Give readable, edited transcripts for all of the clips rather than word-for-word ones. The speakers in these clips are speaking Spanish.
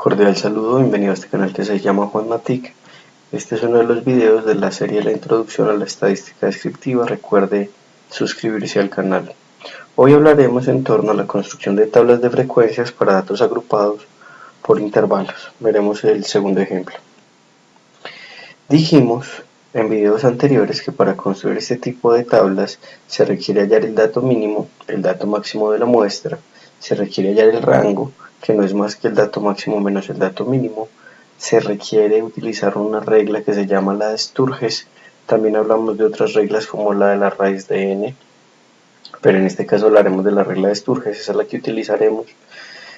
Cordial saludo, bienvenido a este canal que se llama Juan Matic. Este es uno de los videos de la serie La Introducción a la Estadística Descriptiva. Recuerde suscribirse al canal. Hoy hablaremos en torno a la construcción de tablas de frecuencias para datos agrupados por intervalos. Veremos el segundo ejemplo. Dijimos en videos anteriores que para construir este tipo de tablas se requiere hallar el dato mínimo, el dato máximo de la muestra, se requiere hallar el rango, que no es más que el dato máximo menos el dato mínimo, se requiere utilizar una regla que se llama la de Sturges. También hablamos de otras reglas como la de la raíz de n, pero en este caso hablaremos de la regla de Sturges, esa es la que utilizaremos.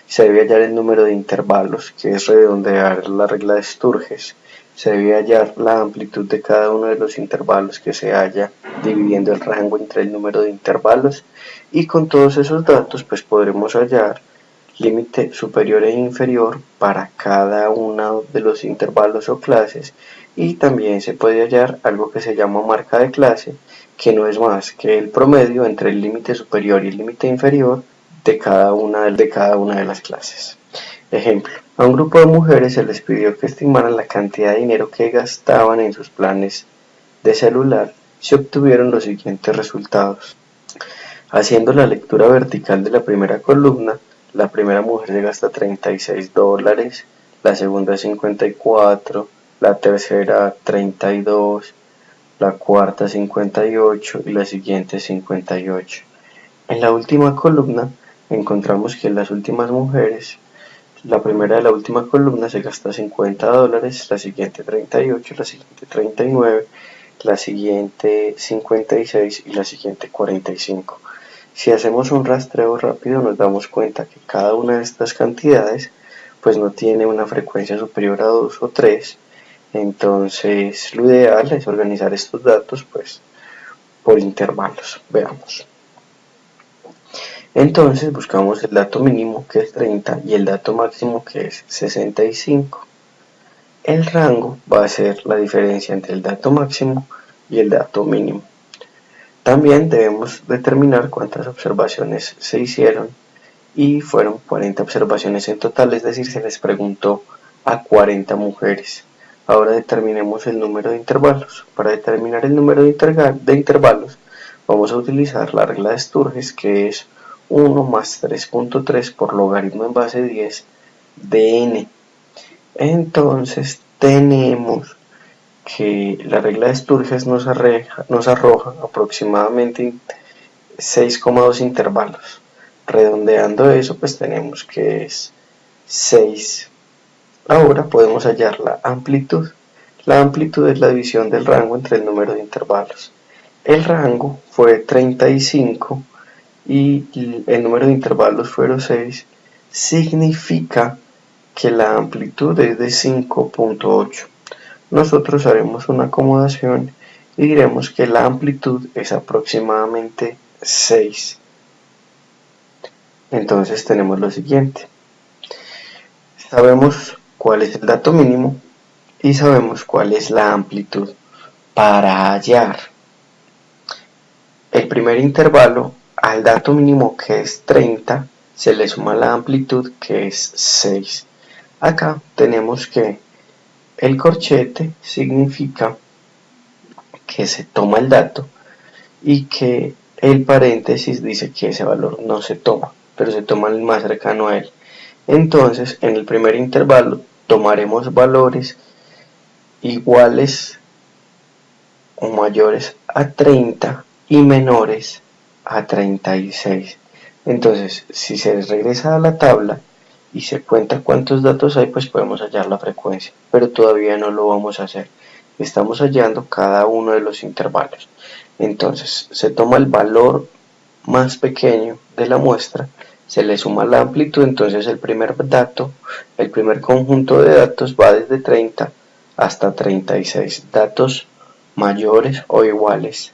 Se debe hallar el número de intervalos, que es redondear la regla de Sturges. Se debe hallar la amplitud de cada uno de los intervalos que se halla, dividiendo el rango entre el número de intervalos, y con todos esos datos pues podremos hallar límite superior e inferior para cada uno de los intervalos o clases, y también se puede hallar algo que se llama marca de clase, que no es más que el promedio entre el límite superior y el límite inferior de cada una de las clases. Ejemplo, a un grupo de mujeres se les pidió que estimaran la cantidad de dinero que gastaban en sus planes de celular. Se obtuvieron los siguientes resultados. Haciendo la lectura vertical de la primera columna, la primera mujer se gasta $36, la segunda 54, la tercera 32, la cuarta 58 y la siguiente 58. En la última columna encontramos que las últimas mujeres, la primera de la última columna se gasta $50, la siguiente 38, la siguiente 39, la siguiente 56 y la siguiente 45. Si hacemos un rastreo rápido nos damos cuenta que cada una de estas cantidades pues no tiene una frecuencia superior a 2 o 3, entonces lo ideal es organizar estos datos pues por intervalos. Veamos. Entonces buscamos el dato mínimo, que es 30, y el dato máximo, que es 65. El rango va a ser la diferencia entre el dato máximo y el dato mínimo. También debemos determinar cuántas observaciones se hicieron, y fueron 40 observaciones en total, es decir, se les preguntó a 40 mujeres. Ahora determinemos el número de intervalos. Para determinar el número de intervalos vamos a utilizar la regla de Sturges, que es 1 más 3.3 por logaritmo en base 10 de n. Entonces tenemos que la regla de Sturges nos arroja aproximadamente 6,2 intervalos. Redondeando eso pues tenemos que es 6. Ahora podemos hallar la amplitud. La amplitud es la división del rango entre el número de intervalos. El rango fue 35 y el número de intervalos fueron 6, significa que la amplitud es de 5.8. Nosotros haremos una acomodación y diremos que la amplitud es aproximadamente 6. Entonces tenemos lo siguiente. Sabemos cuál es el dato mínimo y sabemos cuál es la amplitud. Para hallar el primer intervalo, al dato mínimo, que es 30, se le suma la amplitud, que es 6. Acá tenemos que el corchete significa que se toma el dato y que el paréntesis dice que ese valor no se toma, pero se toma el más cercano a él. Entonces, en el primer intervalo tomaremos valores iguales o mayores a 30 y menores a 36. Entonces, si se regresa a la tabla y se cuenta cuántos datos hay, pues podemos hallar la frecuencia, pero todavía no lo vamos a hacer. Estamos hallando cada uno de los intervalos. Entonces, se toma el valor más pequeño de la muestra, se le suma la amplitud, entonces el primer conjunto de datos va desde 30 hasta 36. Datos mayores o iguales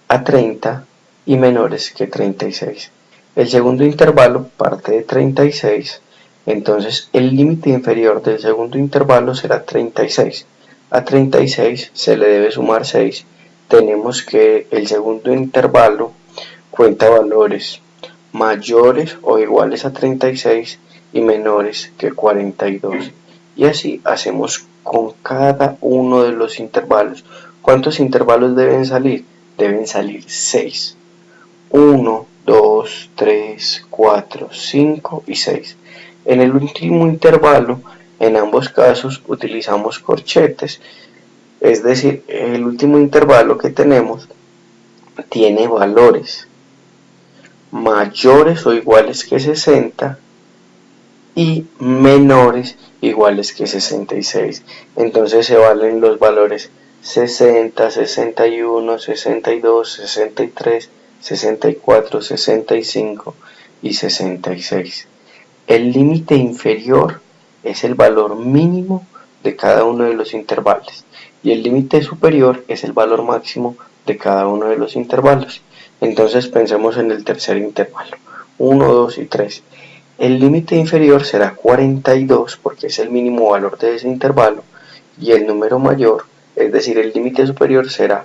a 30 y menores que 36. El segundo intervalo parte de 36, entonces el límite inferior del segundo intervalo será 36. A 36 se le debe sumar 6. Tenemos que el segundo intervalo cuenta valores mayores o iguales a 36 y menores que 42. Y así hacemos con cada uno de los intervalos. ¿Cuántos intervalos deben salir? Deben salir 6. 1, 2, 3, 4, 5 y 6. En el último intervalo, en ambos casos, utilizamos corchetes. Es decir, el último intervalo que tenemos tiene valores mayores o iguales que 60 y menores iguales que 66. Entonces se valen los valores 60, 61, 62, 63, 64, 65 y 66. El límite inferior es el valor mínimo de cada uno de los intervalos y el límite superior es el valor máximo de cada uno de los intervalos. Entonces pensemos en el tercer intervalo, 1, 2 y 3. El límite inferior será 42 porque es el mínimo valor de ese intervalo y el número mayor, es decir, el límite superior será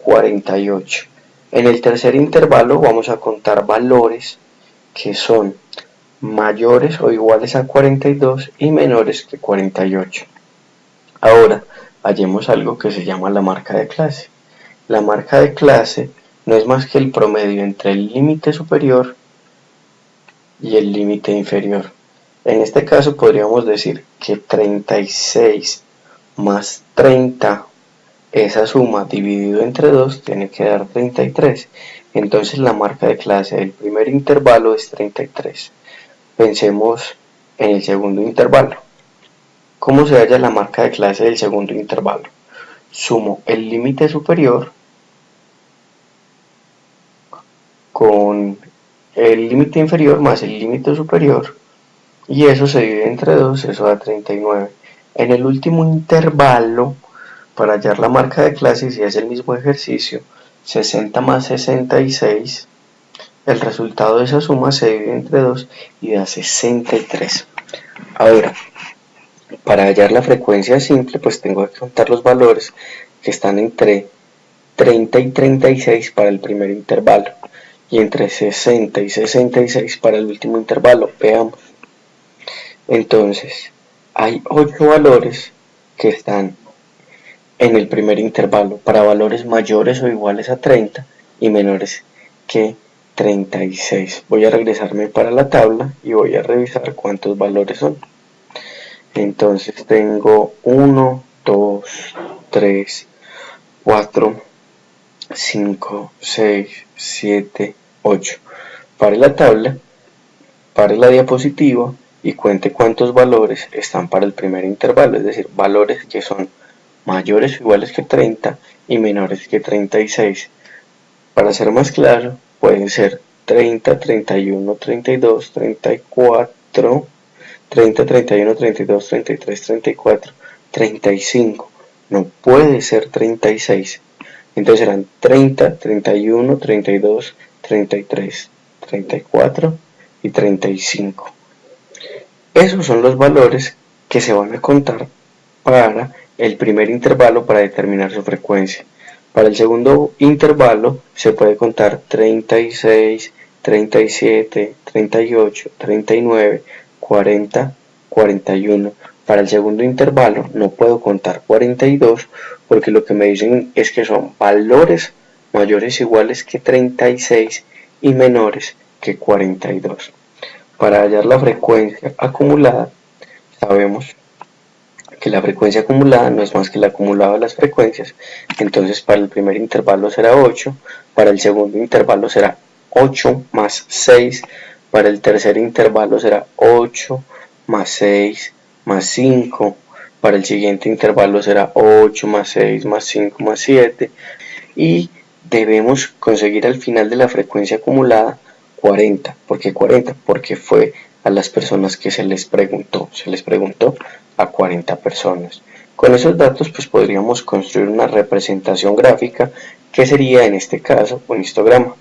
48. En el tercer intervalo vamos a contar valores que son mayores o iguales a 42 y menores que 48. Ahora, hallemos algo que se llama la marca de clase. La marca de clase no es más que el promedio entre el límite superior y el límite inferior. En este caso podríamos decir que 36 más 30, esa suma dividido entre 2 tiene que dar 33. Entonces la marca de clase del primer intervalo es 33. Pensemos en el segundo intervalo. ¿Cómo se halla la marca de clase del segundo intervalo? Sumo el límite superior con el límite inferior más el límite superior y eso se divide entre 2, eso da 39. En el último intervalo, para hallar la marca de clase, si es el mismo ejercicio, 60 más 66, el resultado de esa suma se divide entre 2 y da 63. Ahora, para hallar la frecuencia simple, pues tengo que contar los valores que están entre 30 y 36 para el primer intervalo y entre 60 y 66 para el último intervalo. Veamos. Entonces, hay 8 valores que están en el primer intervalo para valores mayores o iguales a 30 y menores que 36. Voy a regresarme para la tabla y voy a revisar cuántos valores son. Entonces tengo 1, 2, 3, 4, 5, 6, 7, 8. Pare la tabla, pare la diapositiva y cuente cuántos valores están para el primer intervalo, es decir, valores que son mayores o iguales que 30 y menores que 36. Para ser más claro, pueden ser 30, 31, 32, 34, 30, 31, 32, 33, 34, 35. No puede ser 36. Entonces serán 30, 31, 32, 33, 34 y 35. Esos son los valores que se van a contar para el primer intervalo para determinar su frecuencia. Para el segundo intervalo se puede contar 36, 37, 38, 39, 40, 41. Para el segundo intervalo no puedo contar 42 porque lo que me dicen es que son valores mayores o iguales que 36 y menores que 42. Para hallar la frecuencia acumulada, sabemos que la frecuencia acumulada no es más que el acumulado de las frecuencias. Entonces para el primer intervalo será 8, para el segundo intervalo será 8 más 6, para el tercer intervalo será 8 más 6 más 5, para el siguiente intervalo será 8 más 6 más 5 más 7 y debemos conseguir al final de la frecuencia acumulada 40. ¿Por qué 40? Porque fue a las personas que se les preguntó a 40 personas. Con esos datos pues podríamos construir una representación gráfica que sería en este caso un histograma.